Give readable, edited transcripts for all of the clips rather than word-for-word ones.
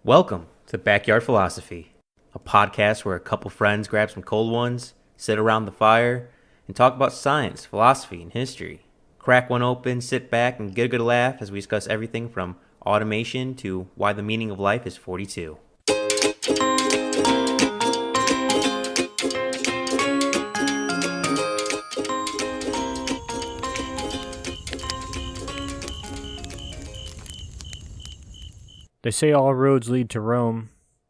Welcome to Backyard Philosophy, a podcast where a couple friends grab some cold ones, sit around the fire, and talk about science, philosophy, and history. Crack one open, sit back, and get a good laugh as we discuss everything from automation to why the meaning of life is 42. They say all roads lead to Rome,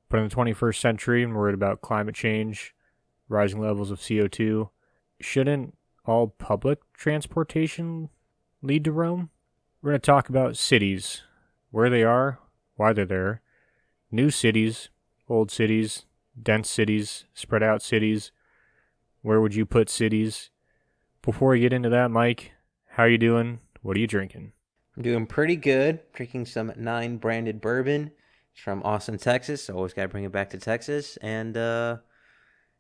but in the 21st century, and we're worried about climate change, rising levels of CO2, shouldn't all public transportation lead to Rome? We're going to talk about cities, where they are, why they're there, new cities, old cities, dense cities, spread out cities. Where would you put cities? Before we get into that, Mike, how you doing? What are you drinking? I'm doing pretty good, drinking some 9 branded bourbon. It's from Austin, Texas. Always got to bring it back to Texas. And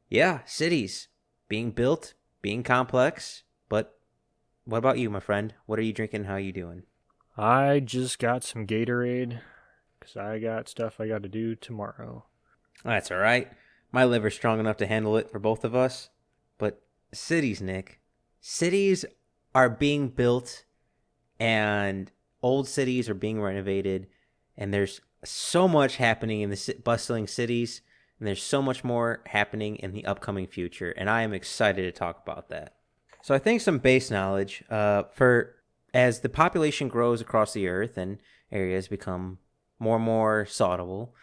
yeah, cities being built, being complex. But what about you, my friend? What are you drinking? How are you doing? I just got some Gatorade because I got stuff I got to do tomorrow. That's all right. My liver's strong enough to handle it for both of us. But cities, Nick, cities are being built and old cities are being renovated. And there's so much happening in the bustling cities. And there's so much more happening in the upcoming future. And I am excited to talk about that. So I think some base knowledge for as the population grows across the earth and areas become more and more sought-able,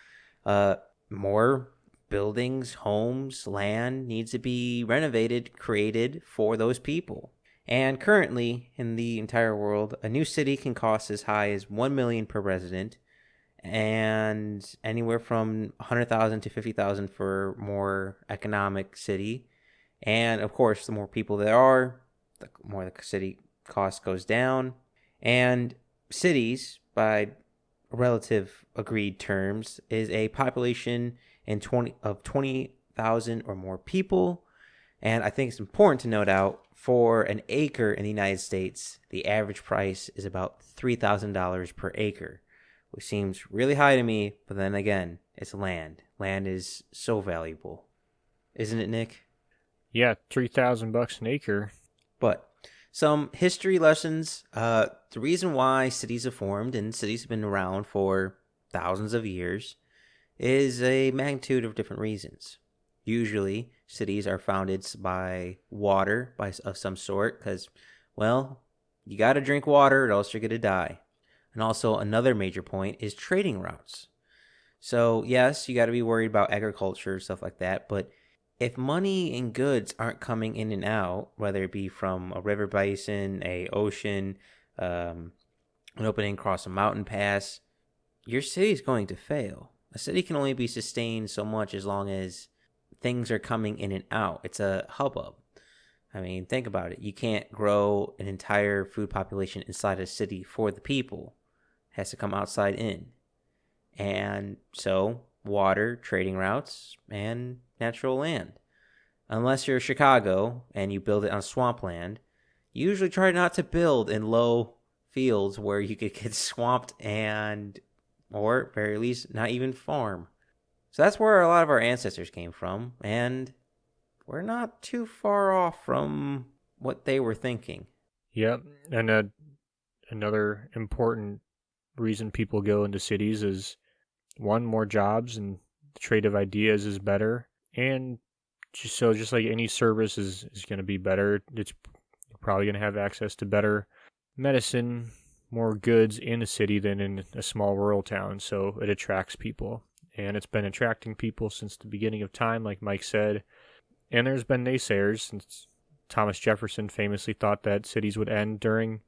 more buildings, homes, land needs to be renovated, created for those people. And currently, in the entire world, a new city can cost as high as $1 million per resident, and anywhere from 100,000 to 50,000 for more economic city. And of course, the more people there are, the more the city cost goes down. And cities, by relative agreed terms, is a population of 20,000 or more people. And I think it's important to note out for an acre in the United States, the average price is about $3,000 per acre, which seems really high to me. But then again, it's land. Land is so valuable, isn't it, Nick? Yeah, $3,000 an acre. But some history lessons. The reason why cities have formed and cities have been around for thousands of years is a magnitude of different reasons. Usually, cities are founded by water of some sort because, well, you got to drink water or else you're going to die. And also, another major point is trading routes. So, yes, you got to be worried about agriculture, stuff like that. But if money and goods aren't coming in and out, whether it be from a river basin, a ocean, an opening across a mountain pass, your city is going to fail. A city can only be sustained so much as long as things are coming in and out. It's a hubbub. I mean, think about it. You can't grow an entire food population inside a city for the people. It has to come outside in. And so, water, trading routes, and natural land. Unless you're Chicago and you build it on swampland, you usually try not to build in low fields where you could get swamped and, or at very least, not even farm. So that's where a lot of our ancestors came from, and we're not too far off from what they were thinking. Yep, and another important reason people go into cities is, one, more jobs, and the trade of ideas is better, and just like any service is going to be better, it's probably going to have access to better medicine, more goods in a city than in a small rural town, so it attracts people. And it's been attracting people since the beginning of time, like Mike said. And there's been naysayers, since Thomas Jefferson famously thought that cities would end during,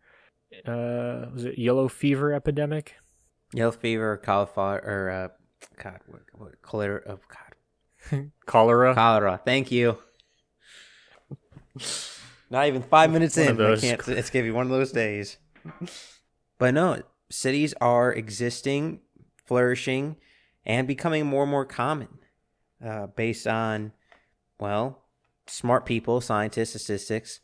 was it yellow fever epidemic? Yellow fever, cauliflower, or cholera. Oh, God. Cholera. Cholera. Thank you. Not even 5 minutes One in. of those. It's going to be one of those days. But no, cities are existing, flourishing, and becoming more and more common based on, well, smart people, scientists, statistics.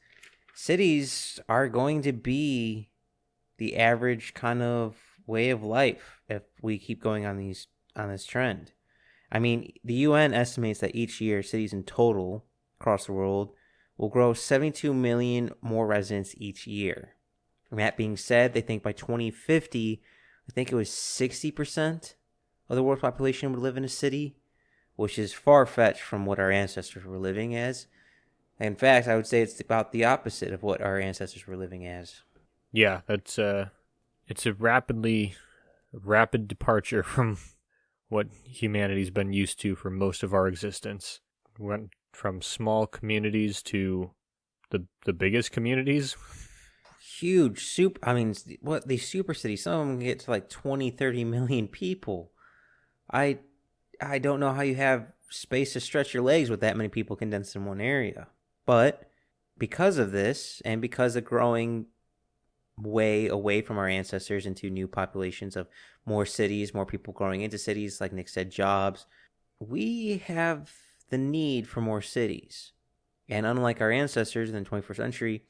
Cities are going to be the average kind of way of life if we keep going on these on this trend. I mean, the UN estimates that each year cities in total across the world will grow 72 million more residents each year. And that being said, they think by 2050, I think it was 60% of the world's population would live in a city, which is far fetched from what our ancestors were living as. In fact, I would say it's about the opposite of what our ancestors were living as. Yeah, that's it's a rapid departure from what humanity's been used to for most of our existence. Went from small communities to the biggest communities. Huge what these super cities, some of them get to like 20, 30 million people. I I don't know how you have space to stretch your legs with that many people condensed in one area. But because of this, and because of growing way away from our ancestors into new populations of more cities, more people growing into cities, like Nick said, jobs, we have the need for more cities. And unlike our ancestors in the 21st century,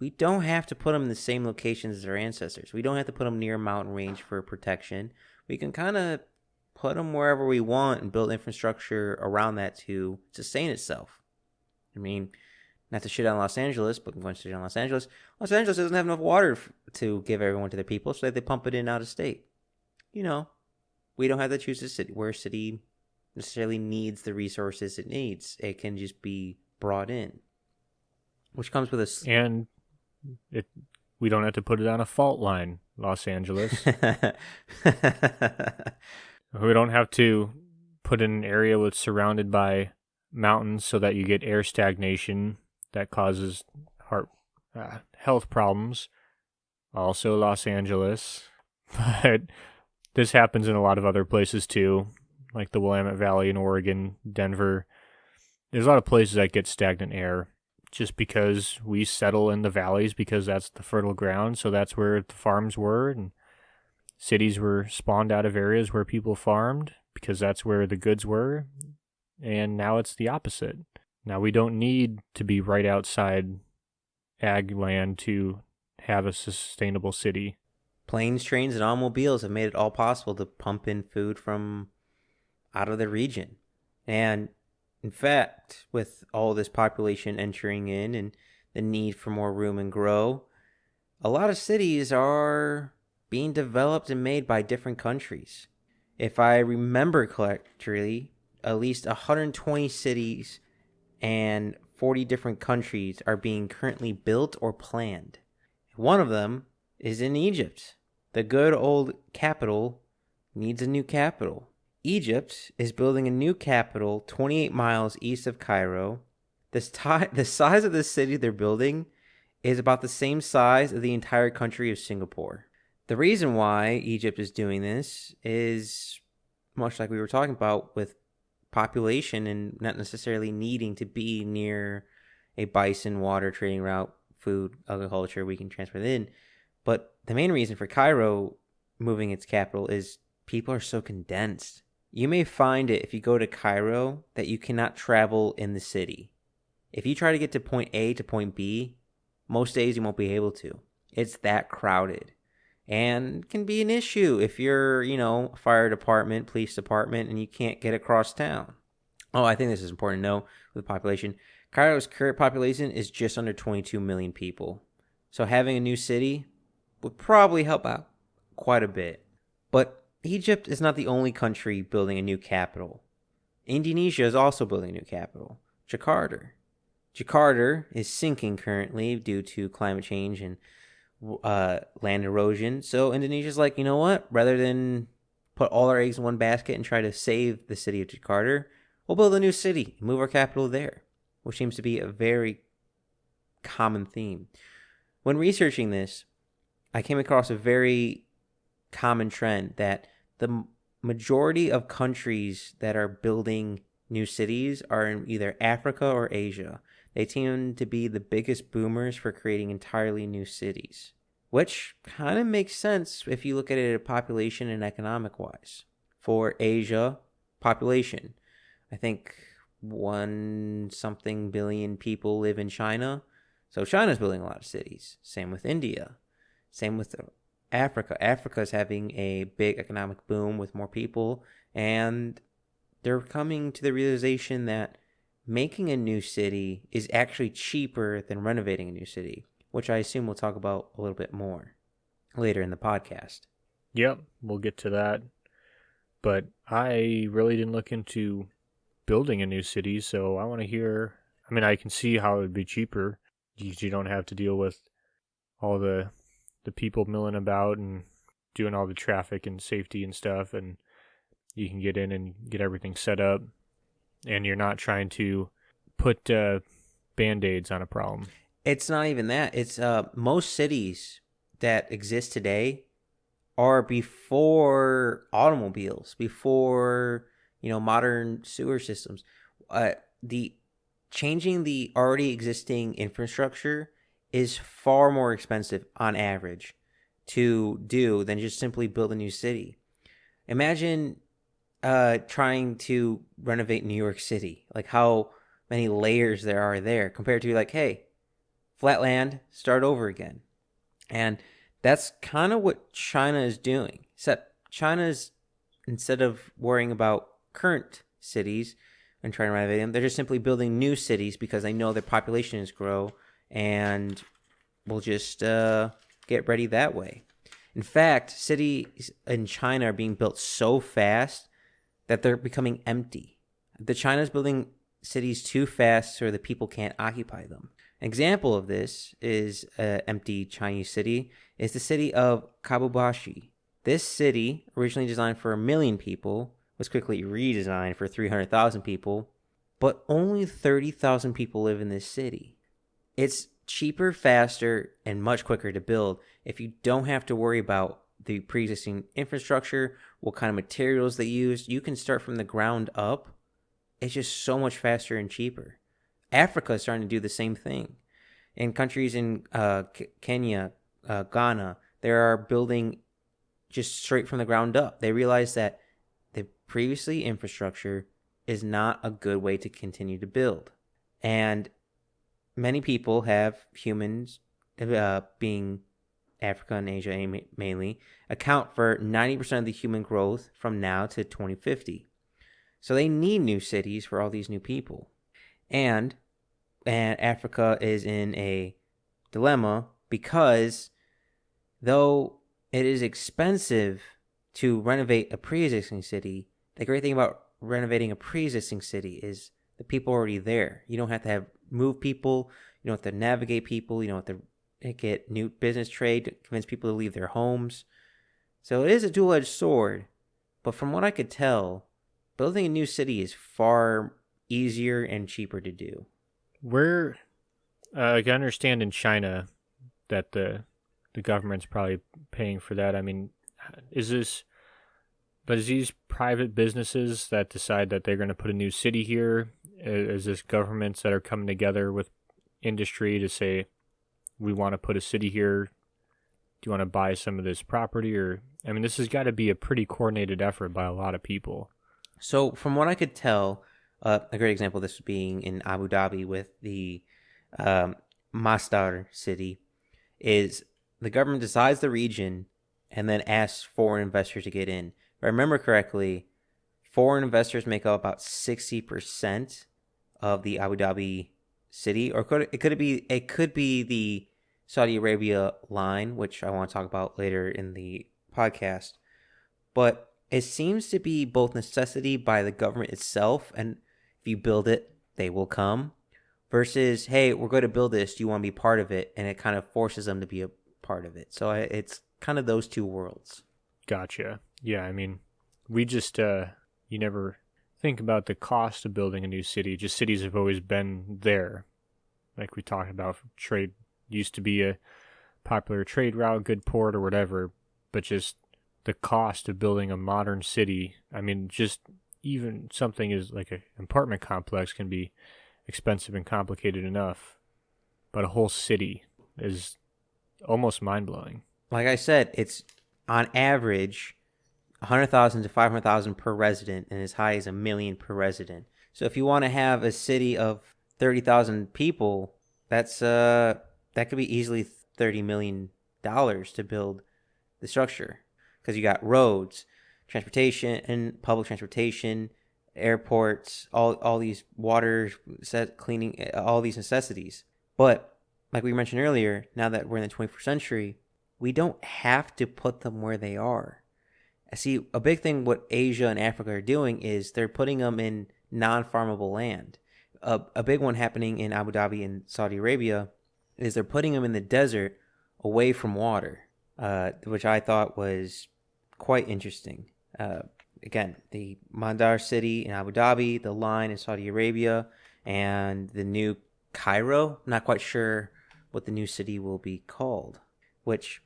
we don't have to put them in the same locations as our ancestors. We don't have to put them near a mountain range for protection. We can kind of put them wherever we want and build infrastructure around that to sustain itself. I mean, not to shit on Los Angeles, but I'm going to shit on Los Angeles. Los Angeles doesn't have enough water to give everyone to their people, so they pump it in out of state. You know, we don't have to choose a city where a city necessarily needs the resources it needs. It can just be brought in, which comes with a And we don't have to put it on a fault line, Los Angeles. We don't have to put in an area that's surrounded by mountains so that you get air stagnation that causes health problems. Also, Los Angeles. But this happens in a lot of other places too, like the Willamette Valley in Oregon, Denver. There's a lot of places that get stagnant air just because we settle in the valleys because that's the fertile ground. So that's where the farms were, and cities were spawned out of areas where people farmed because that's where the goods were. And now it's the opposite. Now we don't need to be right outside ag land to have a sustainable city. Planes, trains, and automobiles have made it all possible to pump in food from out of the region. And in fact, with all this population entering in and the need for more room and grow, a lot of cities are being developed and made by different countries. If I remember correctly, at least 120 cities and 40 different countries are being currently built or planned. One of them is in Egypt. The good old capital needs a new capital. Egypt is building a new capital 28 miles east of Cairo. The size of the city they're building is about the same size of the entire country of Singapore. The reason why Egypt is doing this is much like we were talking about with population and not necessarily needing to be near a bison water trading route, food, agriculture we can transfer it in. But the main reason for Cairo moving its capital is people are so condensed. You may find it if you go to Cairo that you cannot travel in the city. If you try to get to point A to point B, most days you won't be able to. It's that crowded. And can be an issue if you're, a fire department, police department, and you can't get across town. Oh, I think this is important to know with the population. Cairo's current population is just under 22 million people. So having a new city would probably help out quite a bit. But Egypt is not the only country building a new capital. Indonesia is also building a new capital, Jakarta. Jakarta is sinking currently due to climate change and land erosion. So Indonesia's like, you know what? Rather than put all our eggs in one basket and try to save the city of Jakarta, we'll build a new city and move our capital there, which seems to be a very common theme. When researching this, I came across a very common trend that the majority of countries that are building new cities are in either Africa or Asia. They tend to be the biggest boomers for creating entirely new cities, which kind of makes sense if you look at it population and economic wise. For Asia, population, I think 1 something billion people live in China. So China's building a lot of cities. Same with India. Same with Africa. Africa is having a big economic boom with more people And they're coming to the realization that making a new city is actually cheaper than renovating a new city, which I assume we'll talk about a little bit more later in the podcast. Yep, we'll get to that. But I really didn't look into building a new city, so I want to hear. I mean, I can see how it would be cheaper. You don't have to deal with all the people milling about and doing all the traffic and safety and stuff, and you can get in and get everything set up, and you're not trying to put band-aids on a problem. It's not even that. It's most cities that exist today are before automobiles, before modern sewer systems. The changing the already existing infrastructure is far more expensive on average to do than just simply build a new city. Imagine trying to renovate New York City, like how many layers there are there compared to like, hey, flat land, start over again. And that's kind of what China is doing. Except China's, instead of worrying about current cities and trying to renovate them, they're just simply building new cities because they know their population is grow and will just get ready that way. In fact, cities in China are being built so fast that they're becoming empty. The China's building cities too fast so the people can't occupy them. An example of this is an empty Chinese city is the city of Kabubashi. This city, originally designed for 1 million people, was quickly redesigned for 300,000 people, but only 30,000 people live in this city. It's cheaper, faster, and much quicker to build if you don't have to worry about the pre-existing infrastructure, what kind of materials they use. You can start from the ground up. It's just so much faster and cheaper. Africa is starting to do the same thing. In countries in Kenya, Ghana, they are building just straight from the ground up. They realize that the previously infrastructure is not a good way to continue to build. And many people have humans, being Africa and Asia mainly, account for 90% of the human growth from now to 2050. So they need new cities for all these new people. And Africa is in a dilemma because though it is expensive to renovate a pre-existing city, the great thing about renovating a pre-existing city is the people already there. You don't have to move people. You don't have to navigate people. You don't have to get new business trade to convince people to leave their homes. So it is a dual-edged sword. But from what I could tell, building a new city is far easier and cheaper to do. Where I can understand in China that the government's probably paying for that. I mean, is these private businesses that decide that they're going to put a new city here? Is this governments that are coming together with industry to say, we want to put a city here? Do you want to buy some of this property? Or, I mean, this has got to be a pretty coordinated effort by a lot of people. So from what I could tell, a great example of this being in Abu Dhabi with the Masdar city, is the government decides the region and then asks foreign investors to get in. If I remember correctly, foreign investors make up about 60% of the Abu Dhabi city, or it could be the Saudi Arabia line, which I want to talk about later in the podcast. But it seems to be both necessity by the government itself, and if you build it, they will come, versus, hey, we're going to build this, do you want to be part of it? And it kind of forces them to be a part of it. So it's kind of those two worlds. Gotcha. Yeah, I mean, we just, you never think about the cost of building a new city. Just cities have always been there. Like we talked about, trade used to be a popular trade route, good port or whatever, but just the cost of building a modern city, I mean, just even something as like an apartment complex can be expensive and complicated enough, but a whole city is almost mind-blowing. Like I said, it's on average 100,000 to 500,000 per resident, and as high as 1 million per resident. So if you want to have a city of 30,000 people, that's that could be easily $30 million to build the structure, because you got roads, transportation and public transportation, airports, all these water set cleaning, all these necessities. But like we mentioned earlier, now that we're in the 21st century, we don't have to put them where they are. I see a big thing what Asia and Africa are doing is they're putting them in non-farmable land. A big one happening in Abu Dhabi and Saudi Arabia is they're putting them in the desert away from water, which I thought was quite interesting. Again, the Mandar city in Abu Dhabi, the line in Saudi Arabia, and the new Cairo. I'm not quite sure what the new city will be called, which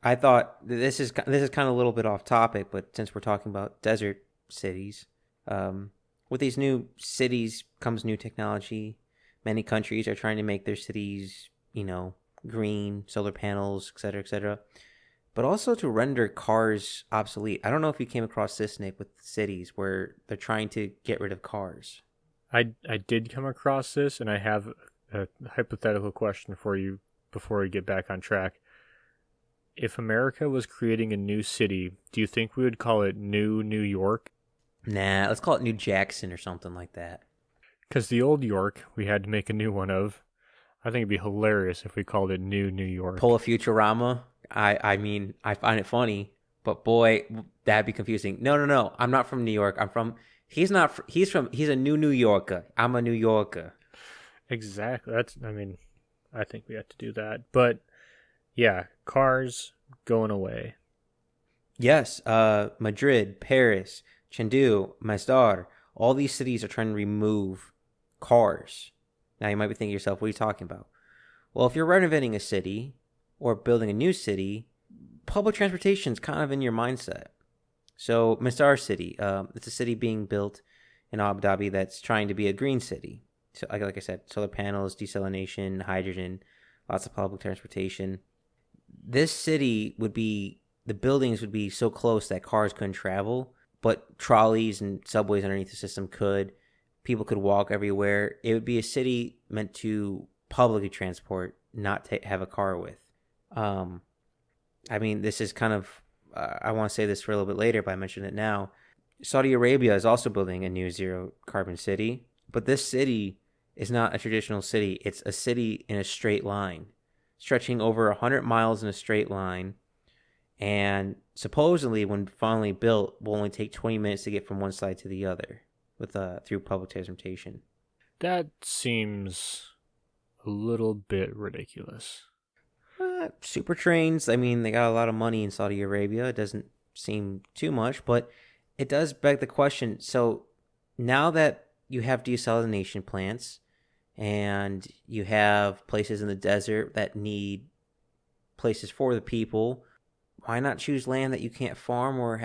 I thought this is kind of a little bit off topic, but since we're talking about desert cities, with these new cities comes new technology. Many countries are trying to make their cities, green, solar panels, etc., etc., but also to render cars obsolete. I don't know if you came across this, Nick, with cities where they're trying to get rid of cars. I did come across this, and I have a hypothetical question for you before we get back on track. If America was creating a new city, do you think we would call it New New York? Nah, let's call it New Jackson or something like that. Because the old York, we had to make a new one of. I think it'd be hilarious if we called it New New York. Pull a Futurama. I mean, I find it funny, but boy, that'd be confusing. No, no, no. I'm not from New York. I'm from. He's not. He's a New Yorker. I'm a New Yorker. Exactly. I think we have to do that. But yeah, cars going away. Yes. Madrid, Paris, Chengdu, Masdar. All these cities are trying to remove cars. Now you might be thinking to yourself, what are you talking about? Well, if you're renovating a city or building a new city, public transportation is kind of in your mindset. So Masdar City, it's a city being built in Abu Dhabi that's trying to be a green city. So, like I said, solar panels, desalination, hydrogen, lots of public transportation. This city the buildings would be so close that cars couldn't travel, but trolleys and subways underneath the system could. People could walk everywhere. It would be a city meant to publicly transport, not have a car with. This is kind of, I want to say this for a little bit later, but I mentioned it now. Saudi Arabia is also building a new zero carbon city, but this city is not a traditional city. It's a city in a straight line, stretching over 100 miles in a straight line. And supposedly, when finally built, will only take 20 minutes to get from one side to the other through public transportation. That seems a little bit ridiculous. Super trains, they got a lot of money in Saudi Arabia. It doesn't seem too much, but it does beg the question. So now that you have desalination plants and you have places in the desert that need places for the people, why not choose land that you can't farm or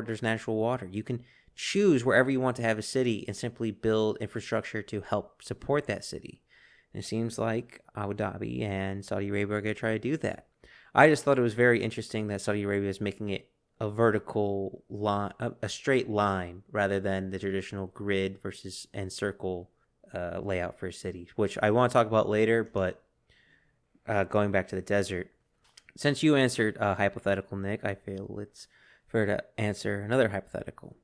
there's natural water? You can choose wherever you want to have a city and simply build infrastructure to help support that city. And it seems like Abu Dhabi and Saudi Arabia are going to try to do that. I just thought it was very interesting that Saudi Arabia is making it a vertical line, a straight line, rather than the traditional grid and circle layout for a city, which I want to talk about later. But going back to the desert, since you answered hypothetical, Nick, I feel it's fair to answer another hypothetical.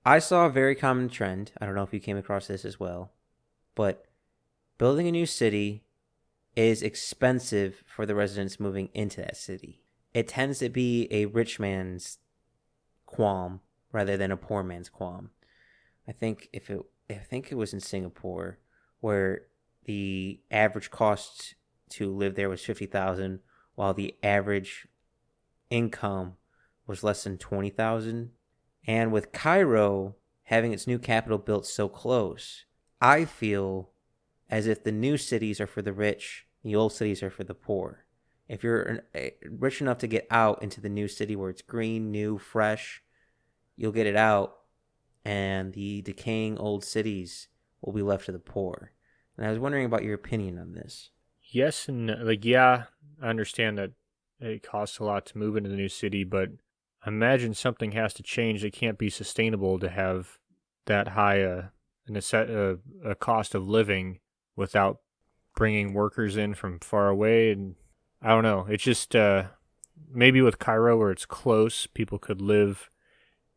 I saw a very common trend. I don't know if you came across this as well, but building a new city is expensive for the residents moving into that city. It tends to be a rich man's qualm rather than a poor man's qualm. I think it was in Singapore where the average cost to live there was 50,000, while the average income was less than 20,000. And with Cairo having its new capital built so close, I feel as if the new cities are for the rich, the old cities are for the poor. If you're rich enough to get out into the new city where it's green, new, fresh, you'll get it out, and the decaying old cities will be left to the poor. And I was wondering about your opinion on this. Yes, and yeah, I understand that it costs a lot to move into the new city, but imagine something has to change. It can't be sustainable to have that high a cost of living without bringing workers in from far away. And I don't know. It's just maybe with Cairo where it's close, people could live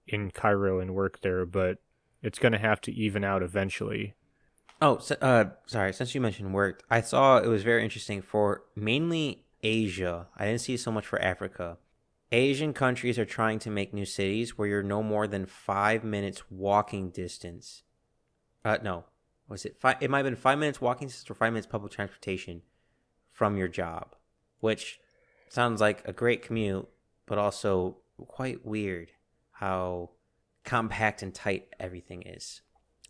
in Cairo and work there, but it's going to have to even out eventually. Oh, so, sorry. Since you mentioned work, I saw it was very interesting for mainly Asia. I didn't see so much for Africa. Asian countries are trying to make new cities where you're no more than 5 minutes walking distance. No, was it five? It might have been 5 minutes walking distance or 5 minutes public transportation from your job, which sounds like a great commute, but also quite weird how compact and tight everything is.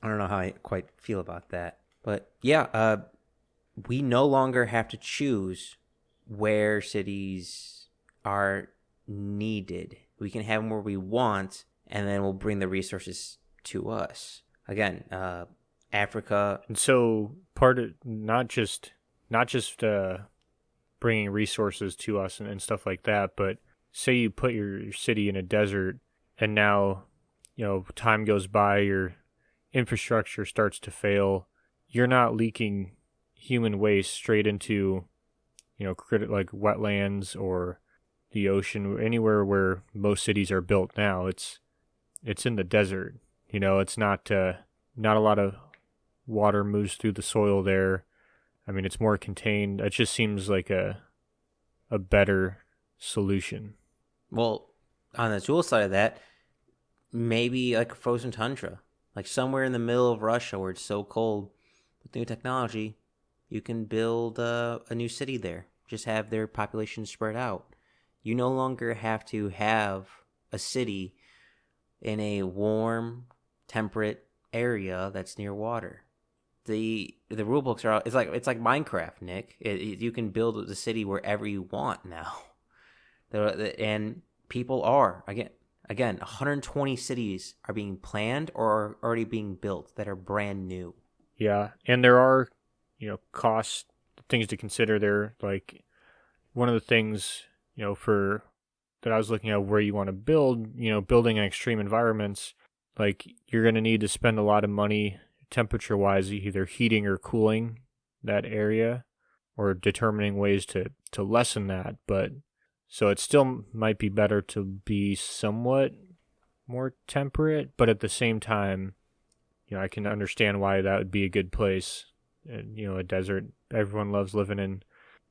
I don't know how I quite feel about that. But yeah, we no longer have to choose where cities are needed. We can have them where we want, and then we'll bring the resources to us. Again, Africa. And so part of not just bringing resources to us and stuff like that, but say you put your city in a desert, and now time goes by, your infrastructure starts to fail. You're not leaking human waste straight into like wetlands or the ocean, anywhere where most cities are built now. It's in the desert. It's not a lot of water moves through the soil there. I mean, it's more contained. It just seems like a better solution. Well, on the tool side of that, maybe like a frozen tundra, like somewhere in the middle of Russia where it's so cold. With new technology, you can build a new city there. Just have their population spread out. You no longer have to have a city in a warm, temperate area that's near water. The rule books are it's like Minecraft, Nick. You can build the city wherever you want now. And people are again 120 cities are being planned or are already being built that are brand new. Yeah, and there are cost things to consider there. Like one of the things for that I was looking at where you want to build, building in extreme environments, like you're going to need to spend a lot of money temperature wise, either heating or cooling that area or determining ways to lessen that. But so it still might be better to be somewhat more temperate, but at the same time, I can understand why that would be a good place. And, a desert, everyone loves living in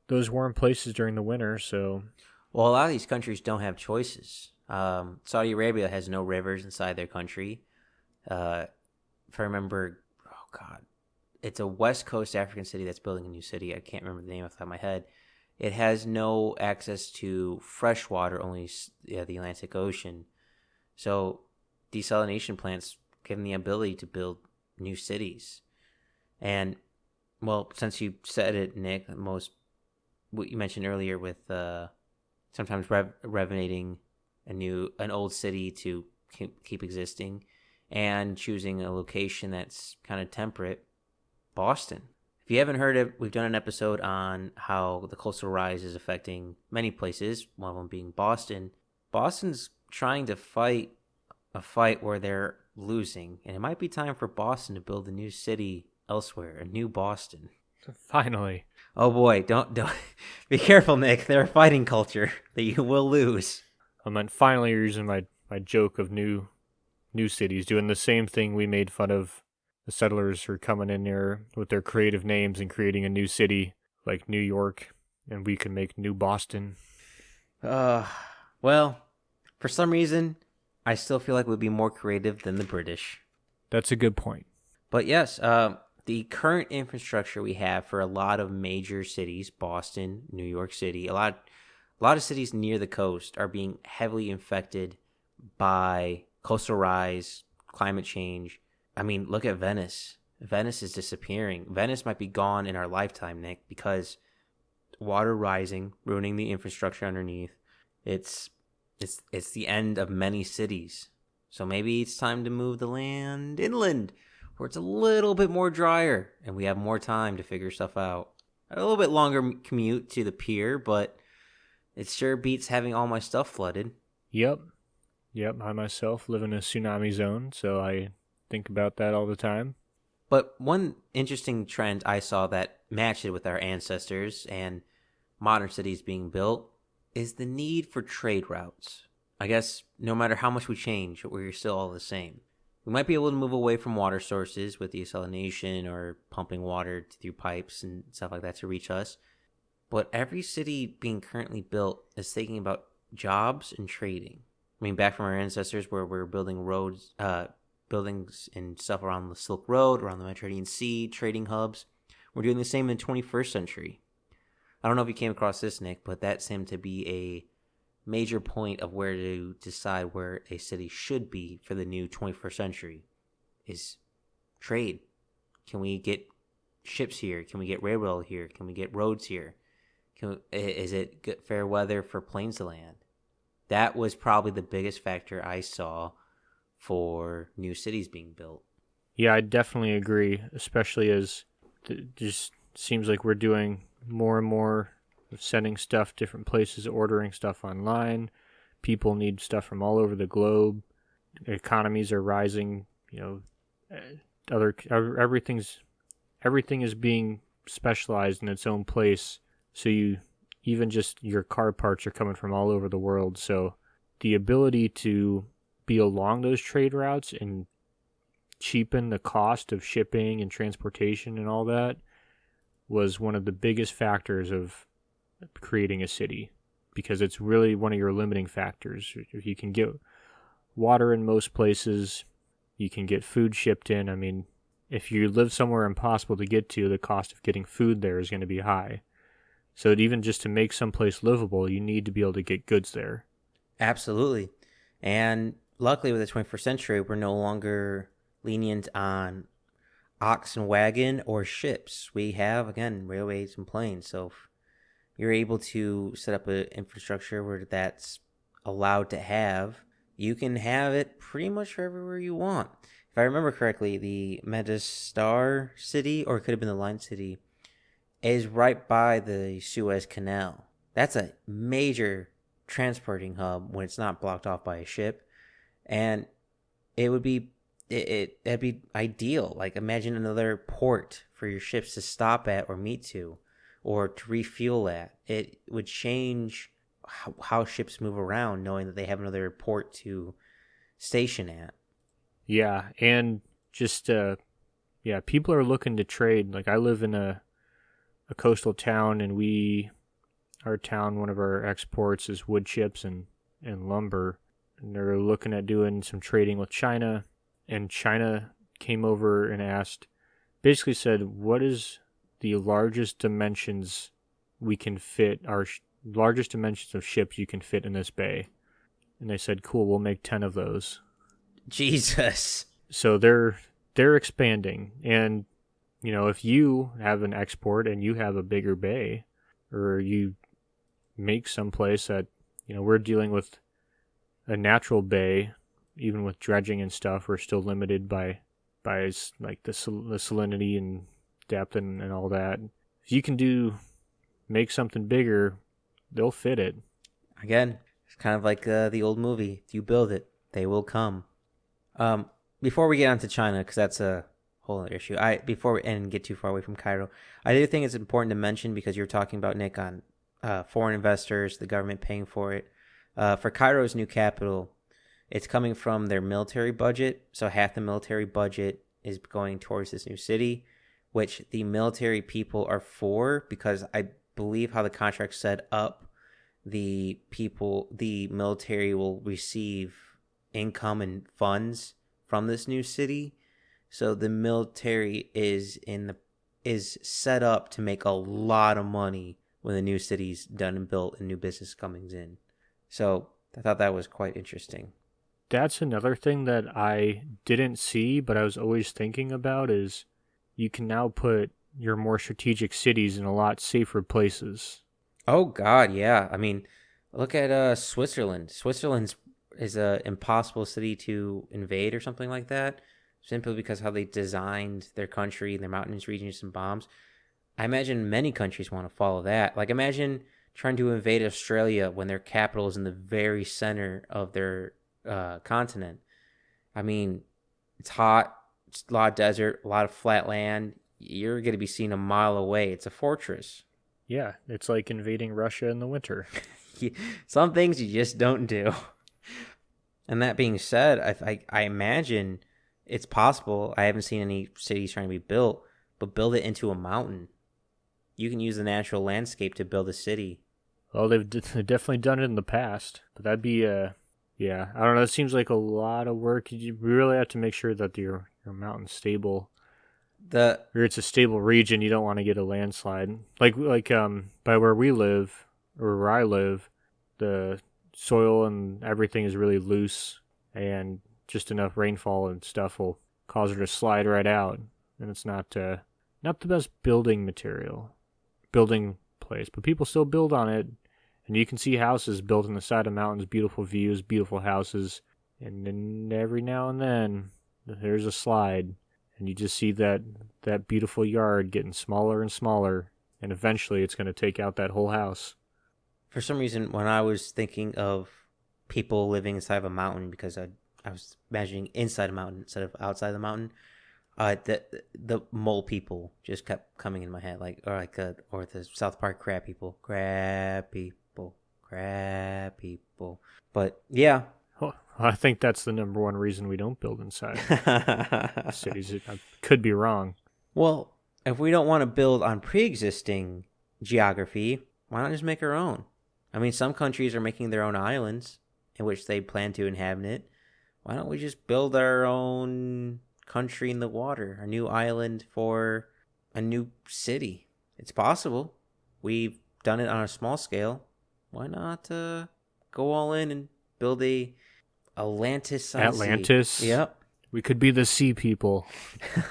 those warm places during the winter. So, Well, a lot of these countries don't have choices. Saudi Arabia has no rivers inside their country. If I remember, oh God, it's a West Coast African city that's building a new city. I can't remember the name off the top of my head. It has no access to fresh water, only the Atlantic Ocean. So desalination plants give them the ability to build new cities. And well, since you said it, Nick, what you mentioned earlier with sometimes renovating an old city to keep existing, and choosing a location that's kind of temperate. Boston. If you haven't heard it, we've done an episode on how the coastal rise is affecting many places, one of them being Boston. Boston's trying to fight a fight where they're losing, and it might be time for Boston to build a new city elsewhere, a new Boston. finally. Oh boy, don't be careful, Nick. They're a fighting culture that you will lose. I meant finally you're using my joke of new cities, doing the same thing we made fun of the settlers who are coming in there with their creative names and creating a new city like New York, and we can make New Boston. Uh, well, for some reason, I still feel like we'd be more creative than the British. That's a good point. But yes, the current infrastructure we have for a lot of major cities, Boston, New York City, a lot of cities near the coast are being heavily infected by coastal rise, climate change. I mean, look at Venice. Venice is disappearing. Venice might be gone in our lifetime, Nick, because water rising, ruining the infrastructure underneath. It's the end of many cities. So maybe it's time to move the land inland, where it's a little bit more drier and we have more time to figure stuff out. A little bit longer commute to the pier, but it sure beats having all my stuff flooded. Yep. I myself live in a tsunami zone, so I think about that all the time. But one interesting trend I saw that matched it with our ancestors and modern cities being built is the need for trade routes. I guess no matter how much we change, we're still all the same. We might be able to move away from water sources with desalination or pumping water through pipes and stuff like that to reach us. But every city being currently built is thinking about jobs and trading. I mean, back from our ancestors where we're building roads, buildings and stuff around the Silk Road, around the Mediterranean Sea, trading hubs. We're doing the same in the 21st century. I don't know if you came across this, Nick, but that seemed to be a major point of where to decide where a city should be for the new 21st century is trade. Can we get ships here? Can we get railroad here? Can we get roads here? Is it good, fair weather for planes to land? That was probably the biggest factor I saw for new cities being built. Yeah, I definitely agree, especially as it just seems like we're doing more and more of sending stuff different places, ordering stuff online. People need stuff from all over the globe. Economies are rising. Everything is being specialized in its own place. So even just your car parts are coming from all over the world. So the ability to be along those trade routes and cheapen the cost of shipping and transportation and all that was one of the biggest factors of creating a city, because it's really one of your limiting factors. If you can get water in most places, you can get food shipped in. I mean, if you live somewhere impossible to get to, the cost of getting food there is going to be high. So even just to make someplace livable, you need to be able to get goods there. Absolutely. And luckily, with the 21st century, we're no longer lenient on ox and wagon or ships. We have, again, railways and planes. So if you're able to set up an infrastructure where that's allowed to have, you can have it pretty much everywhere you want. If I remember correctly, the Metastar city, or it could have been the Line city, is right by the Suez Canal. That's a major transporting hub when it's not blocked off by a ship, and it would be that'd be ideal. Like, imagine another port for your ships to stop at or meet to, or to refuel at. It would change how ships move around, knowing that they have another port to station at. Yeah, and just people are looking to trade. Like, I live in a coastal town, and one of our exports is wood chips and lumber. And they're looking at doing some trading with China, and China came over and basically said, what is the largest dimensions we can fit, largest dimensions of ships you can fit in this bay? And they said, cool, we'll make 10 of those. Jesus. So they're expanding, and if you have an export and you have a bigger bay, or you make someplace that, we're dealing with a natural bay, even with dredging and stuff, we're still limited by like the salinity and depth and all that. If you can make something bigger, they'll fit it. Again, it's kind of like the old movie. If you build it, they will come. Before we get on to China, because that's a whole other issue. Before we get too far away from Cairo, I do think it's important to mention, because you're talking about, Nick, on foreign investors, the government paying for it. For Cairo's new capital, it's coming from their military budget. So half the military budget is going towards this new city, which the military people are for, because I believe how the contract set up, the military will receive income and funds from this new city. So the military is set up to make a lot of money when the new city's done and built and new business comes in. So I thought that was quite interesting. That's another thing that I didn't see, but I was always thinking about, is you can now put your more strategic cities in a lot safer places. Oh God, yeah. I mean, look at Switzerland. Switzerland is a impossible city to invade or something like that, simply because how they designed their country, their mountainous regions and bombs. I imagine many countries want to follow that. Like, imagine trying to invade Australia when their capital is in the very center of their continent. I mean, it's hot, it's a lot of desert, a lot of flat land. You're going to be seen a mile away. It's a fortress. Yeah, it's like invading Russia in the winter. Some things you just don't do. And that being said, I imagine it's possible. I haven't seen any cities trying to be built, but build it into a mountain. You can use the natural landscape to build a city. Well, they've definitely done it in the past, but that'd be yeah. I don't know. It seems like a lot of work. You really have to make sure that your mountain's stable, The or it's a stable region. You don't want to get a landslide. Like by where we live or where I live, the soil and everything is really loose, and just enough rainfall and stuff will cause her to slide right out, and it's not the best building place, but people still build on it, and you can see houses built on the side of mountains, beautiful views, beautiful houses, and then every now and then there's a slide, and you just see that beautiful yard getting smaller and smaller, and eventually it's going to take out that whole house. For some reason, when I was thinking of people living inside of a mountain, because I was imagining inside a mountain instead of outside the mountain, the mole people just kept coming in my head, or the South Park crab people, crab people. But yeah. Well, I think that's the number one reason we don't build inside cities. I could be wrong. Well, if we don't want to build on pre-existing geography, why not just make our own? I mean, some countries are making their own islands in which they plan to inhabit it. Why don't we just build our own country in the water, a new island for a new city? It's possible. We've done it on a small scale. Why not go all in and build a Atlantis-sized Atlantis. city? Yep. We could be the sea people.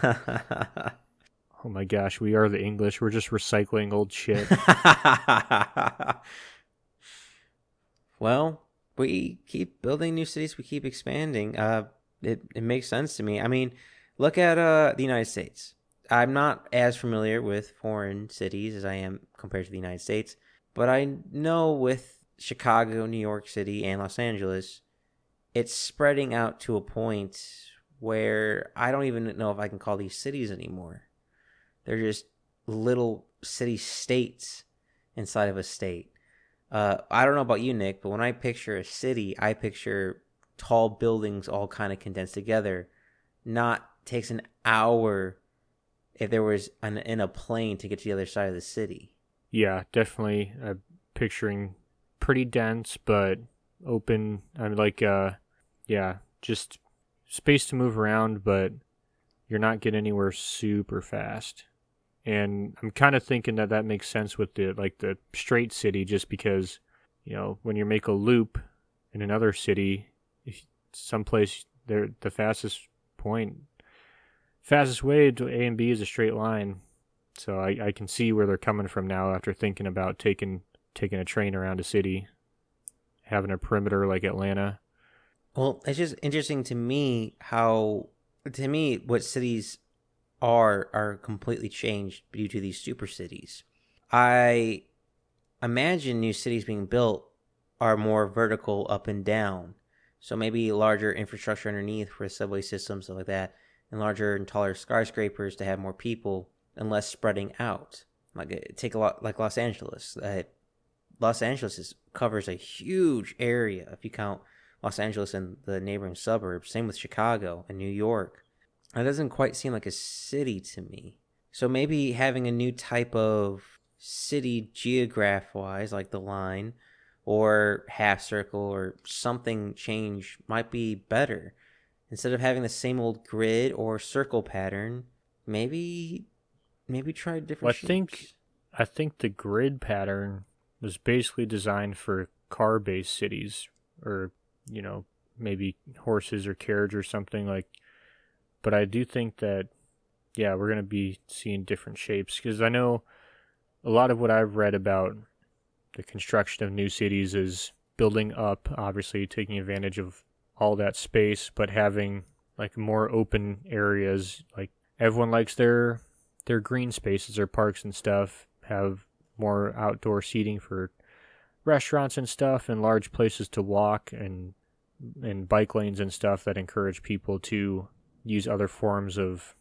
Oh my gosh, we are the English. We're just recycling old shit. Well, we keep building new cities. We keep expanding. It makes sense to me. I mean, look at the United States. I'm not as familiar with foreign cities as I am compared to the United States, but I know with Chicago, New York City, and Los Angeles, it's spreading out to a point where I don't even know if I can call these cities anymore. They're just little city states inside of a state. I don't know about you, Nick, but when I picture a city, I picture tall buildings all kind of condensed together. Not takes an hour if there was in a plane to get to the other side of the city. Yeah, definitely. Picturing pretty dense but open. I mean, yeah, just space to move around, but you're not getting anywhere super fast. And I'm kind of thinking that makes sense with the straight city, just because, when you make a loop in another city, someplace there, the fastest way to A and B is a straight line. So I can see where they're coming from now after thinking about taking a train around a city, having a perimeter like Atlanta. Well, it's just interesting to me what cities are completely changed due to these super cities. I imagine new cities being built are more vertical up and down. So maybe larger infrastructure underneath for subway systems, stuff like that, and larger and taller skyscrapers to have more people and less spreading out. Like take a lot like Los Angeles. Los Angeles covers a huge area if you count Los Angeles and the neighboring suburbs. Same with Chicago and New York. That doesn't quite seem like a city to me. So maybe having a new type of city geograph-wise, like the line or half circle or something change might be better. Instead of having the same old grid or circle pattern, maybe try different Well, shapes. I think the grid pattern was basically designed for car-based cities, or maybe horses or carriage or something like. But I do think that, yeah, we're going to be seeing different shapes, because I know a lot of what I've read about the construction of new cities is building up, obviously taking advantage of all that space, but having like more open areas. Like everyone likes their green spaces or parks and stuff, have more outdoor seating for restaurants and stuff, and large places to walk, and bike lanes and stuff that encourage people to use other forms of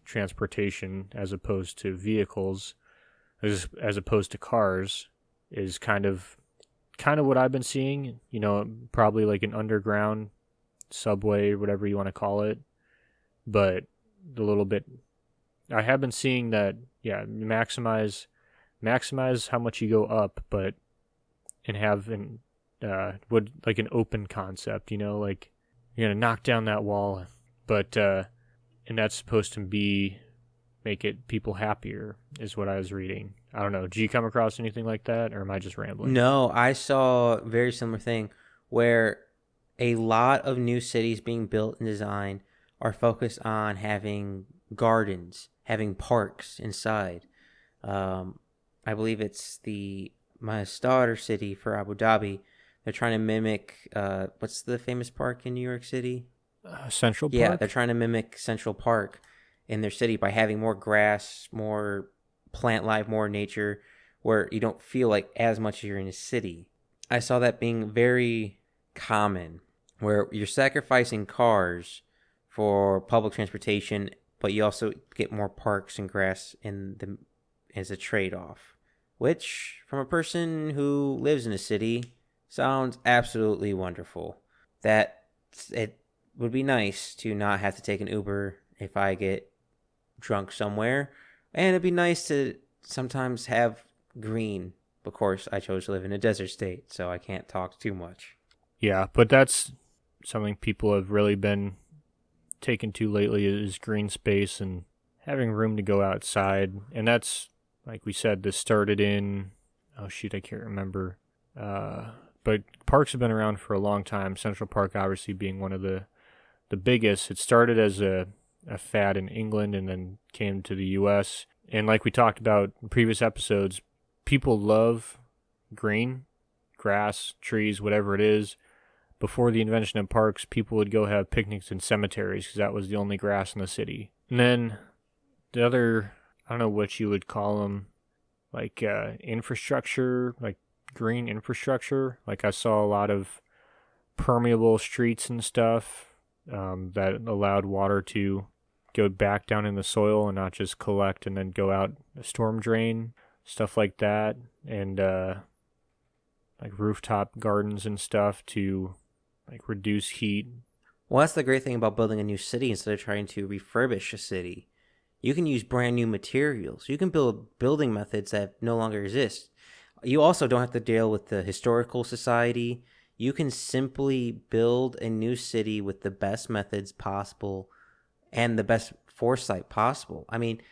transportation as opposed to vehicles, as opposed to cars, is kind of what I've been seeing. Probably like an underground subway, whatever you want to call it. But the little bit I have been seeing that, yeah, maximize how much you go up, but and have an would like an open concept, like you're gonna knock down that wall, but and that's supposed to be make it people happier, is what I was reading. I don't know. Did you come across anything like that, or am I just rambling? No, I saw a very similar thing where a lot of new cities being built and designed are focused on having gardens, having parks inside. Um, I believe it's my starter city for Abu Dhabi. They're trying to mimic what's the famous park in New York City? Central Yeah, they're Park. trying to mimic Central Park in their city by having more grass, more plant life, more nature, where you don't feel like as much as you're in a city. I saw that being very common, where you're sacrificing cars for public transportation, but you also get more parks and grass as a trade off. Which, from a person who lives in a city, sounds absolutely wonderful. That it would be nice to not have to take an Uber if I get drunk somewhere. And it'd be nice to sometimes have green. Of course, I chose to live in a desert state, so I can't talk too much. Yeah, but that's something people have really been taken to lately, is green space and having room to go outside. And that's, like we said, this started in, oh shoot, I can't remember. But parks have been around for a long time. Central Park obviously being one of the biggest. It started as a fad in England and then came to the US. And like we talked about in previous episodes, people love green, grass, trees, whatever it is. Before the invention of parks, people would go have picnics in cemeteries because that was the only grass in the city. And then the other, I don't know what you would call them, like infrastructure, like green infrastructure. Like I saw a lot of permeable streets and stuff that allowed water to go back down in the soil and not just collect and then go out a storm drain, stuff like that. And like rooftop gardens and stuff to like reduce heat. Well, that's the great thing about building a new city instead of trying to refurbish a city. You can use brand new materials. You can build building methods that no longer exist. You also don't have to deal with the historical society. You can simply build a new city with the best methods possible and the best foresight possible. I mean,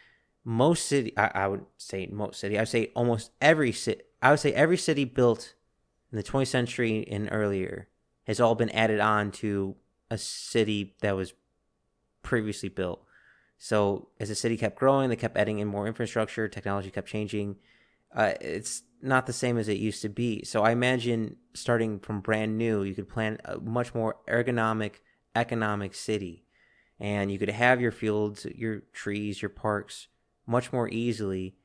most city, I would say most city, I would say almost every city, I would say every city built in the 20th century and earlier has all been added on to a city that was previously built. So as the city kept growing, they kept adding in more infrastructure, technology kept changing. It's not the same as it used to be. So I imagine starting from brand new, you could plan a much more ergonomic, economic city. And you could have your fields, your trees, your parks much more easily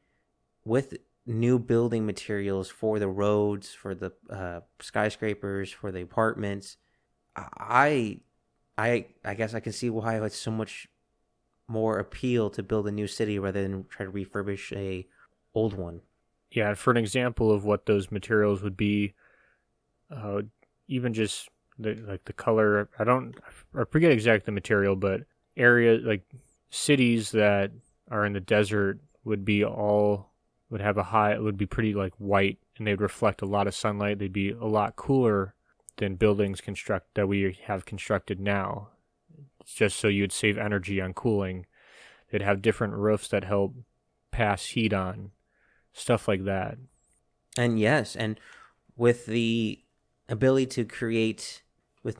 with new building materials for the roads, for the skyscrapers, for the apartments. I, I guess I can see why it's so much more appeal to build a new city rather than try to refurbish a old one. Yeah, for an example of what those materials would be, even just like the color. I forget exactly the material, but area like cities that are in the desert would have a high. It would be pretty like white, and they'd reflect a lot of sunlight. They'd be a lot cooler than buildings that we have constructed now. It's just so you'd save energy on cooling. They'd have different roofs that help pass heat on, stuff like that. And yes, and with the ability to create with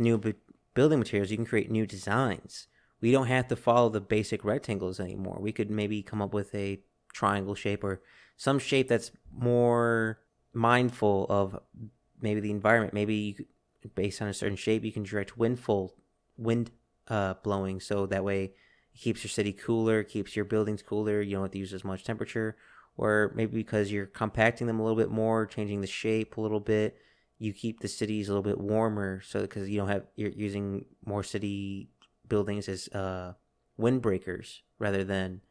building materials, you can create new designs. We don't have to follow the basic rectangles anymore. We could maybe come up with a triangle shape or some shape that's more mindful of maybe the environment. Maybe based on a certain shape, you can direct wind blowing, so that way it keeps your city cooler, keeps your buildings cooler. You don't have to use as much temperature. Or maybe because you're compacting them a little bit more, changing the shape a little bit, you keep the cities a little bit warmer. So because you're using more city buildings as windbreakers rather than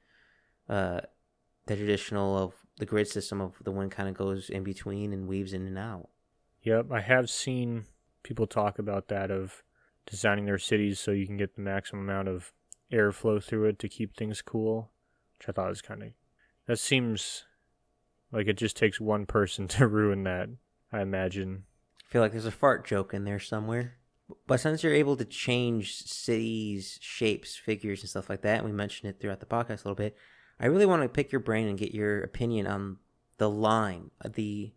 the traditional of the grid system of the wind kind of goes in between and weaves in and out. Yep, I have seen people talk about that of designing their cities so you can get the maximum amount of airflow through it to keep things cool, which I thought was kind of. That seems like it just takes one person to ruin that, I imagine. I feel like there's a fart joke in there somewhere. But since you're able to change cities, shapes, figures, and stuff like that, and we mentioned it throughout the podcast a little bit, I really want to pick your brain and get your opinion on the line, the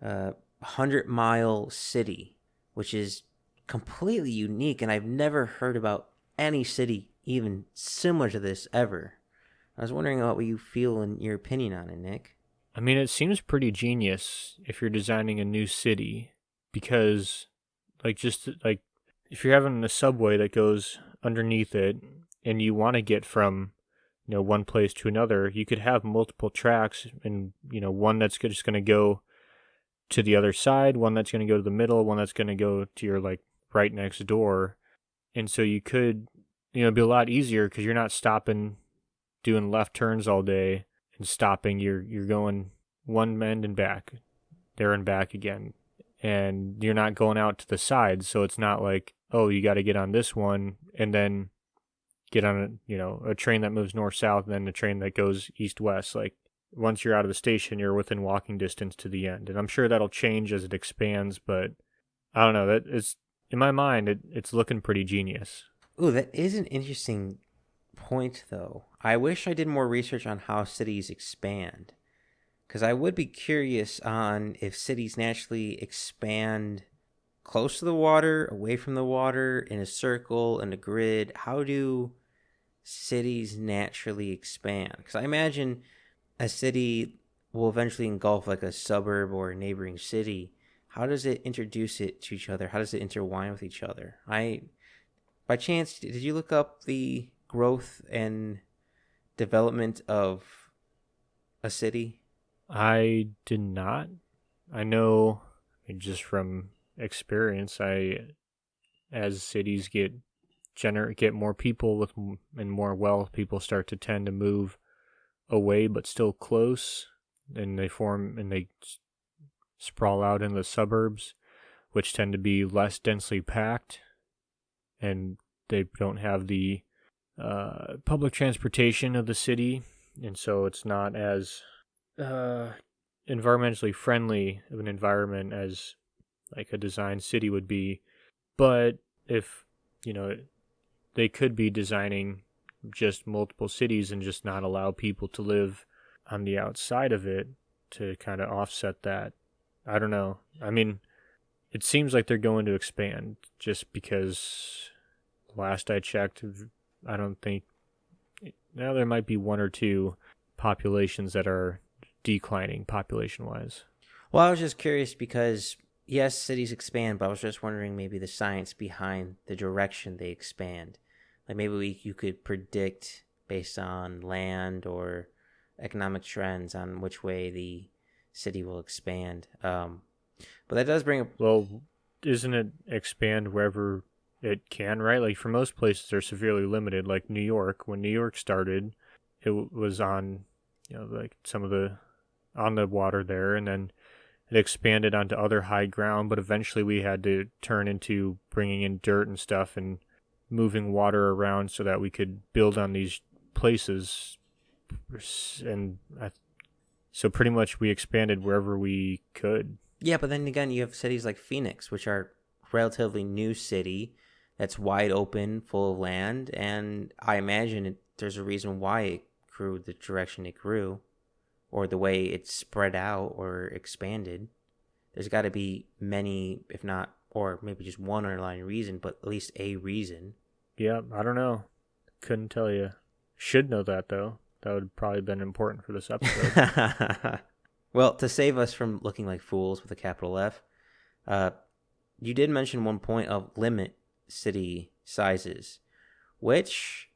100-mile city, which is completely unique, and I've never heard about any city even similar to this ever. I was wondering what you feel and your opinion on it, Nick. I mean, it seems pretty genius if you're designing a new city because, like, just like if you're having a subway that goes underneath it and you want to get from, one place to another, you could have multiple tracks and, one that's just going to go to the other side, one that's going to go to the middle, one that's going to go to your, like, right next door. And so you could, be a lot easier because you're not stopping, doing left turns all day and stopping. You're going one end and back, there and back again. And you're not going out to the sides, so it's not like, oh, you got to get on this one and then get on a train that moves north south and then a train that goes east west. Like, once you're out of the station, you're within walking distance to the end. And I'm sure that'll change as it expands, but I don't know. That is, in my mind, it's looking pretty genius. Ooh, that is an interesting point, though. I wish I did more research on how cities expand, because I would be curious on if cities naturally expand close to the water, away from the water, in a circle, in a grid. How do cities naturally expand? Because I imagine a city will eventually engulf like a suburb or a neighboring city. How does it introduce it to each other? How does it intertwine with each other? By chance, did you look up the growth and development of a city? I did not. I know, just from experience, as cities get more people and more wealth, people start to tend to move away but still close, and they sprawl out in the suburbs, which tend to be less densely packed, and they don't have the public transportation of the city, and so it's not as environmentally friendly of an environment as like a designed city would be. But if they could be designing just multiple cities and just not allow people to live on the outside of it to kind of offset that. I don't know. I mean, it seems like they're going to expand just because last I checked, I don't think now there might be one or two populations that are declining population wise. Well, I was just curious because yes, cities expand, but I was just wondering maybe the science behind the direction they expand. Like maybe you could predict based on land or economic trends on which way the city will expand. But that does bring up. Well, isn't it expand wherever it can, right? Like for most places, they're severely limited. Like New York, when New York started, it was on, like some of the on the water there, and then it expanded onto other high ground. But eventually, we had to turn into bringing in dirt and stuff and moving water around so that we could build on these places. And so pretty much we expanded wherever we could. Yeah, but then again, you have cities like Phoenix, which are relatively new city that's wide open, full of land, and I imagine there's a reason why it grew the direction it grew, or the way it spread out or expanded. There's got to be many, if not, or maybe just one underlying reason, but at least a reason. Yeah, I don't know. Couldn't tell you. Should know that, though. That would probably have been important for this episode. Well, to save us from looking like fools with a capital F, you did mention one point of limit city sizes, which,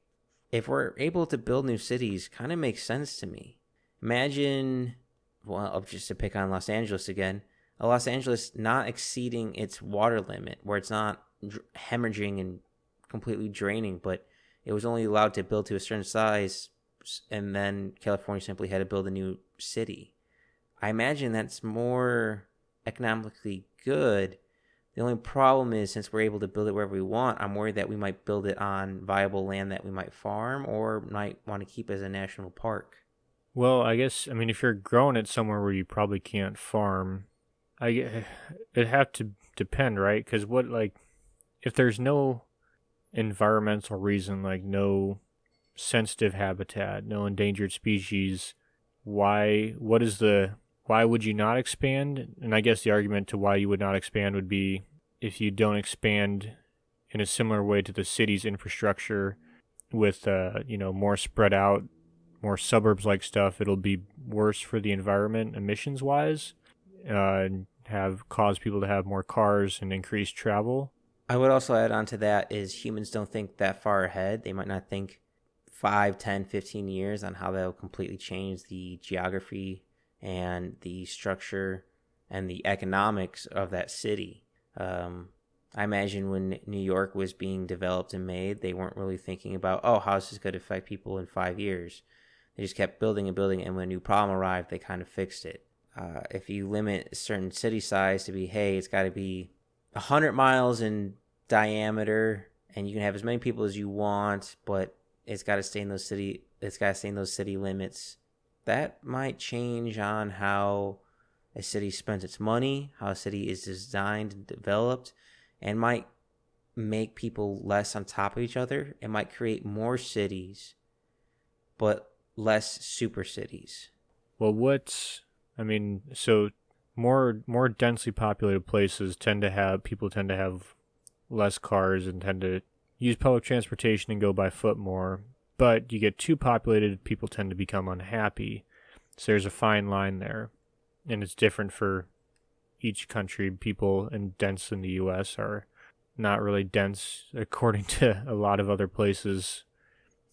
if we're able to build new cities, kind of makes sense to me. Imagine, well, just to pick on Los Angeles again, a Los Angeles not exceeding its water limit, where it's not hemorrhaging and completely draining, but it was only allowed to build to a certain size, and then California simply had to build a new city. I imagine that's more economically good The only problem is, since we're able to build it wherever we want, I'm worried that we might build it on viable land that we might farm or might want to keep as a national park. Well, I guess, I mean, if you're growing it somewhere where you probably can't farm, it'd have to depend, right? Because what, like, if there's no environmental reason, like no sensitive habitat, no endangered species, why would you not expand? And I guess the argument to why you would not expand would be if you don't expand in a similar way to the city's infrastructure with, more spread out, more suburbs like stuff, it'll be worse for the environment emissions wise, and have caused people to have more cars and increase travel. I would also add on to that is humans don't think that far ahead. They might not think 5, 10, 15 years on how that'll completely change the geography and the structure and the economics of that city. I imagine when New York was being developed and made, they weren't really thinking about, oh, how is this going to affect people in 5 years? They just kept building and building, and when a new problem arrived, they kind of fixed it. If you limit a certain city size to be, hey, it's got to be 100 miles in diameter, and you can have as many people as you want, but it's got to stay in those city limits. That might change on how a city spends its money, how a city is designed and developed, and might make people less on top of each other. It might create more cities, but less super cities. Well, so more densely populated places tend to have less cars and tend to use public transportation and go by foot more. But you get too populated, people tend to become unhappy. So there's a fine line there. And it's different for each country. People dense in the US are not really dense according to a lot of other places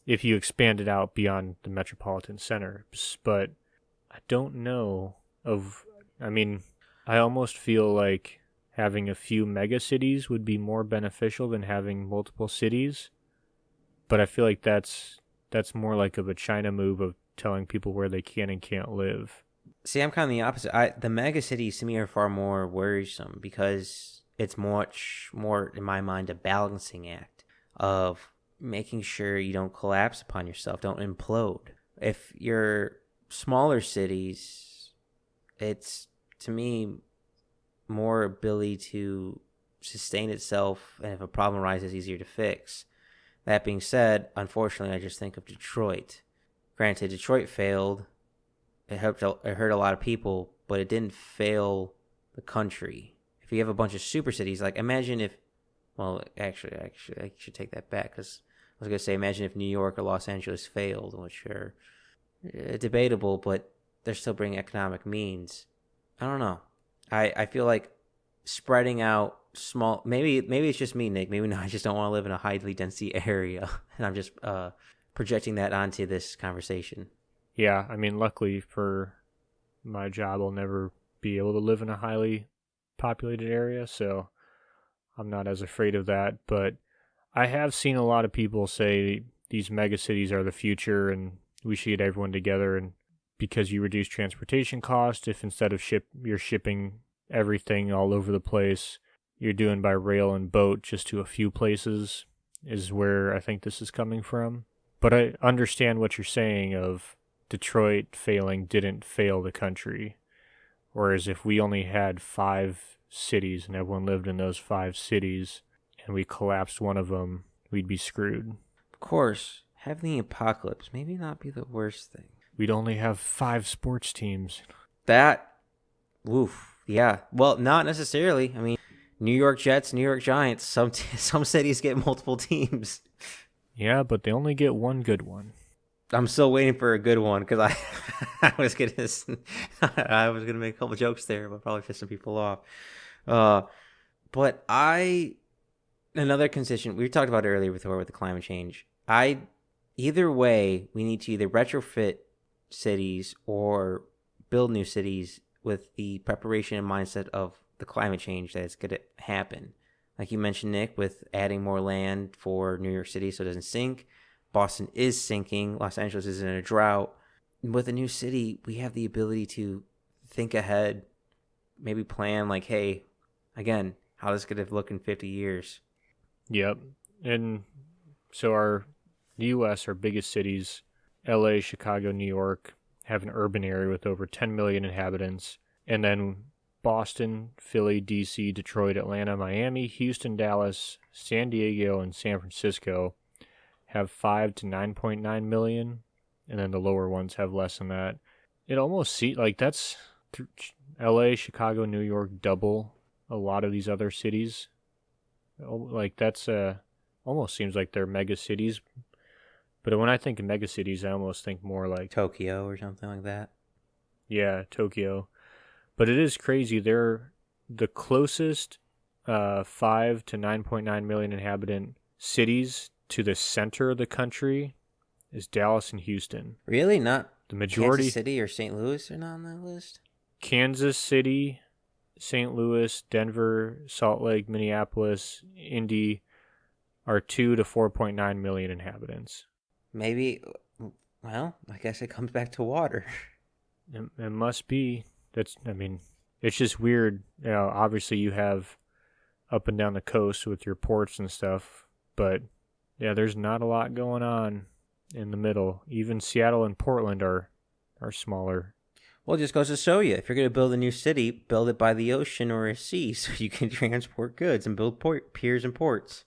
if you expand it out beyond the metropolitan center. But I don't know I almost feel like having a few mega cities would be more beneficial than having multiple cities. But I feel like that's more like of a China move of telling people where they can and can't live. See, I'm kind of the opposite. The mega cities to me are far more worrisome because it's much more, in my mind, a balancing act of making sure you don't collapse upon yourself, don't implode. If you're smaller cities, it's, to me, more ability to sustain itself, and if a problem arises, easier to fix. That being said, unfortunately, I just think of Detroit. Granted, Detroit failed. It hurt a lot of people, but it didn't fail the country. If you have a bunch of super cities, like imagine if, well, actually, I should take that back because I was going to say, imagine if New York or Los Angeles failed, which are debatable, but they're still bringing economic means. I don't know. I feel like spreading out small, maybe it's just me, Nick. Maybe I just don't want to live in a highly density area, and I'm just projecting that onto this conversation. Yeah, I mean, luckily for my job, I'll never be able to live in a highly populated area, so I'm not as afraid of that. But I have seen a lot of people say these mega cities are the future and we should get everyone together, and because you reduce transportation costs, if instead of you're shipping everything all over the place, you're doing by rail and boat just to a few places, is where I think this is coming from. But I understand what you're saying of Detroit failing didn't fail the country. Whereas if we only had 5 cities and everyone lived in those 5 cities and we collapsed one of them, we'd be screwed. Of course, having the apocalypse maybe not be the worst thing. We'd only have 5 sports teams. That, woof, yeah. Well, not necessarily. I mean, New York Jets, New York Giants. Some cities get multiple teams. Yeah, but they only get one good one. I'm still waiting for a good one because I was gonna make a couple jokes there, but probably piss some people off. But another constituent we talked about earlier before with the climate change. Either way, we need to either retrofit cities or build new cities with the preparation and mindset of the climate change that's going to happen. Like you mentioned, Nick, with adding more land for New York City so it doesn't sink. Boston is sinking. Los Angeles is in a drought. With a new city, we have the ability to think ahead, maybe plan like, hey, again, how this could have looked in 50 years. Yep. And so the U.S., our biggest cities, L.A., Chicago, New York, have an urban area with over 10 million inhabitants. And then Boston, Philly, D.C., Detroit, Atlanta, Miami, Houston, Dallas, San Diego, and San Francisco have 5 to 9.9 million. And then the lower ones have less than that. It almost seems like that's L.A., Chicago, New York double a lot of these other cities. Like that's almost seems like they're mega cities. But when I think of mega cities, I almost think more like Tokyo or something like that. Yeah, Tokyo. But it is crazy. They're the closest 5 to 9.9 million inhabitant cities to the center of the country is Dallas and Houston. Really? Not The majority Kansas City or St. Louis are not on that list? Kansas City, St. Louis, Denver, Salt Lake, Minneapolis, Indy are 2 to 4.9 million inhabitants. Maybe, well, I guess it comes back to water. It must be. It's just weird. Obviously you have up and down the coast with your ports and stuff, but yeah, there's not a lot going on in the middle. Even Seattle and Portland are smaller. Well, it just goes to show you, if you're going to build a new city, build it by the ocean or a sea so you can transport goods and build piers and ports.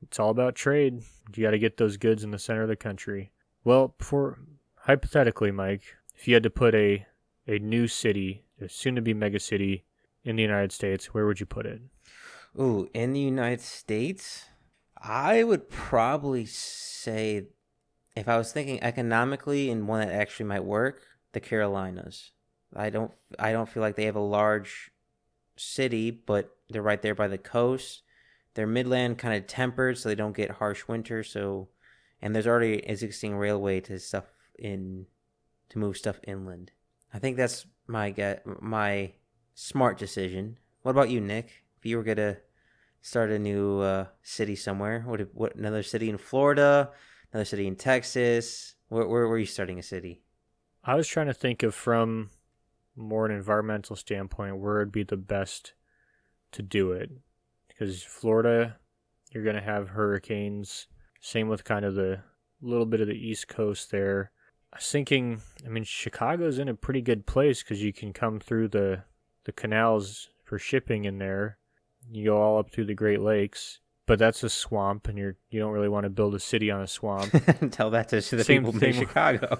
It's all about trade. You got to get those goods in the center of the country. Well, hypothetically, Mike, if you had to put a new city, a soon-to-be mega city in the United States, where would you put it? Ooh, in the United States, I would probably say, if I was thinking economically and one that actually might work, the Carolinas. I don't feel like they have a large city, but they're right there by the coast. They're midland, kind of tempered, so they don't get harsh winter. And there's already existing railway to move stuff inland. I think that's my smart decision. What about you, Nick? If you were gonna start a new city somewhere, what another city in Florida, another city in Texas? Where were you starting a city? I was trying to think of, from more an environmental standpoint, where would be the best to do it. Because Florida, you're going to have hurricanes. Same with kind of the little bit of the East Coast there. I was thinking, Chicago's in a pretty good place because you can come through the canals for shipping in there. You go all up through the Great Lakes. But that's a swamp, and you don't really want to build a city on a swamp. Tell that to the people in Chicago.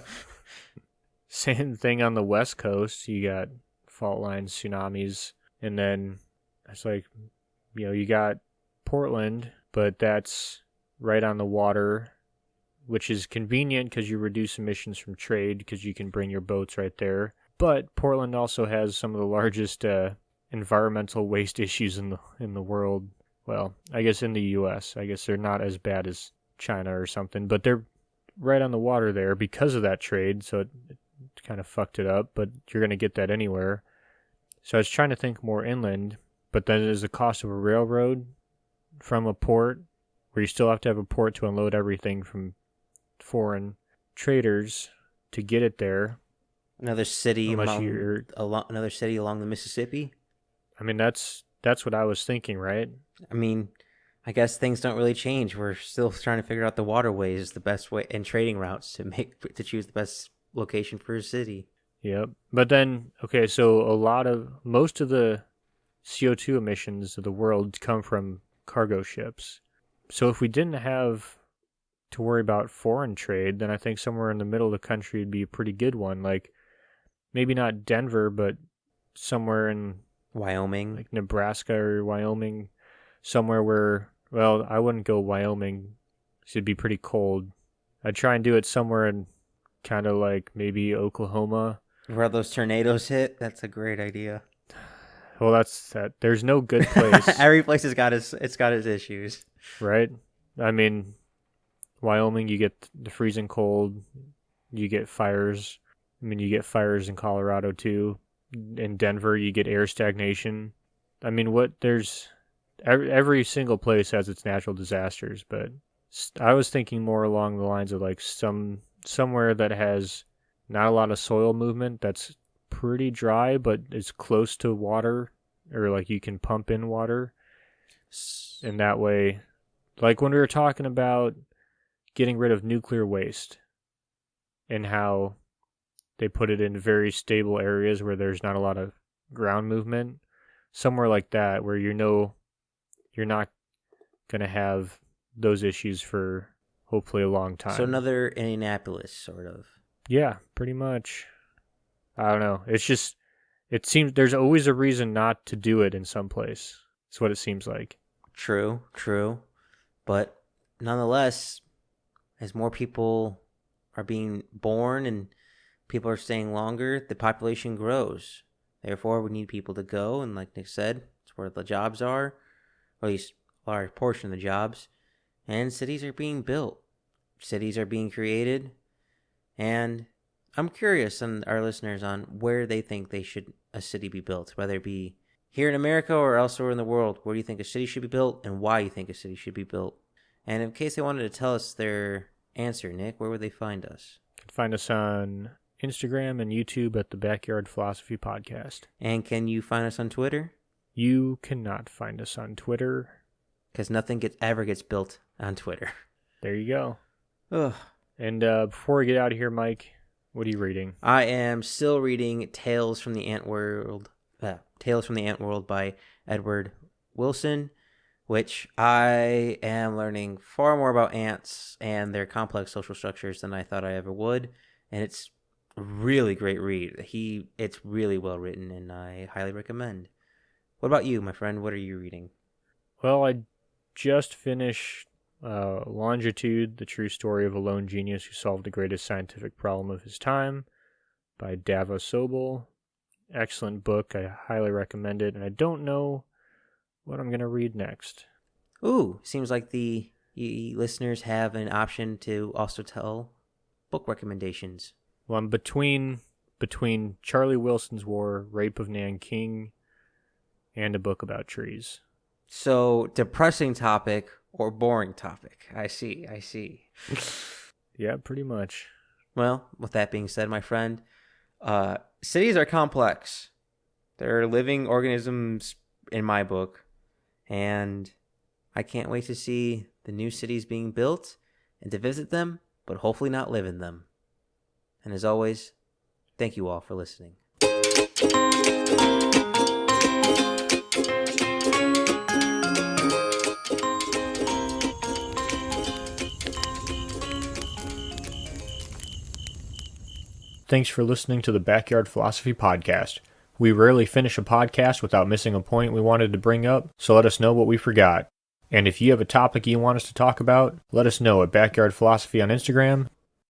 Same thing on the West Coast. You got fault lines, tsunamis, and then it's like, you got Portland, but that's right on the water, which is convenient because you reduce emissions from trade because you can bring your boats right there. But Portland also has some of the largest environmental waste issues in the world. Well, I guess in the U.S. I guess they're not as bad as China or something, but they're right on the water there because of that trade, so it kind of fucked it up, but you're going to get that anywhere. So I was trying to think more inland, but then there's the cost of a railroad from a port, where you still have to have a port to unload everything from foreign traders to get it there. Another city along the Mississippi. That's what I was thinking, right? I guess things don't really change. We're still trying to figure out the waterways, the best way, and trading routes to choose the best location for a city. Yep. But then, okay, so most of the CO2 emissions of the world come from cargo ships. So if we didn't have to worry about foreign trade, then I think somewhere in the middle of the country would be a pretty good one. Like, maybe not Denver, but somewhere in Wyoming, like Nebraska or Wyoming, somewhere where, well, I wouldn't go Wyoming. It'd be pretty cold. I'd try and do it somewhere in kind of like maybe Oklahoma. Where those tornadoes hit. That's a great idea. Well, that's that. There's no good place. Every place has got its issues. Right? Wyoming, you get the freezing cold. You get fires. You get fires in Colorado too. In Denver, you get air stagnation. There's every single place has its natural disasters, but I was thinking more along the lines of like somewhere that has not a lot of soil movement, that's pretty dry, but it's close to water, or like you can pump in water. And that way, like when we were talking about getting rid of nuclear waste and how they put it in very stable areas where there's not a lot of ground movement, somewhere like that where you know you're not going to have those issues for hopefully a long time. So another Indianapolis, sort of. Yeah, pretty much. I don't know. It's just, it seems there's always a reason not to do it in some place. That's what it seems like. True. But nonetheless, as more people are being born and people are staying longer, the population grows. Therefore, we need people to go, and like Nick said, it's where the jobs are, or at least a large portion of the jobs, and cities are being built. Cities are being created, and I'm curious on our listeners on where they think a city be built, whether it be here in America or elsewhere in the world. Where do you think a city should be built, and why you think a city should be built? And in case they wanted to tell us their answer, Nick, where would they find us? You can find us on Instagram and YouTube at the Backyard Philosophy Podcast. And can you find us on Twitter? You cannot find us on Twitter. Because nothing ever gets built on Twitter. There you go. Ugh. And before we get out of here, Mike, what are you reading? I am still reading Tales from the Ant World by Edward Wilson, which I am learning far more about ants and their complex social structures than I thought I ever would. And it's a really great read. It's really well written, and I highly recommend. What about you, my friend? What are you reading? Well, I just finished Longitude, the true story of a lone genius who solved the greatest scientific problem of his time by Davos Sobel. Excellent book. I highly recommend it. And I don't know what I'm going to read next. Ooh, seems like the listeners have an option to also tell book recommendations. Well, I'm between Charlie Wilson's War, Rape of Nanking, and a book about trees. So, depressing topic or boring topic? I see. Yeah, pretty much. Well, with that being said, my friend, cities are complex. They're living organisms in my book, and I can't wait to see the new cities being built and to visit them, but hopefully not live in them. And as always, thank you all for listening. Thanks for listening to the Backyard Philosophy Podcast. We rarely finish a podcast without missing a point we wanted to bring up, so let us know what we forgot. And if you have a topic you want us to talk about, let us know at Backyard Philosophy on Instagram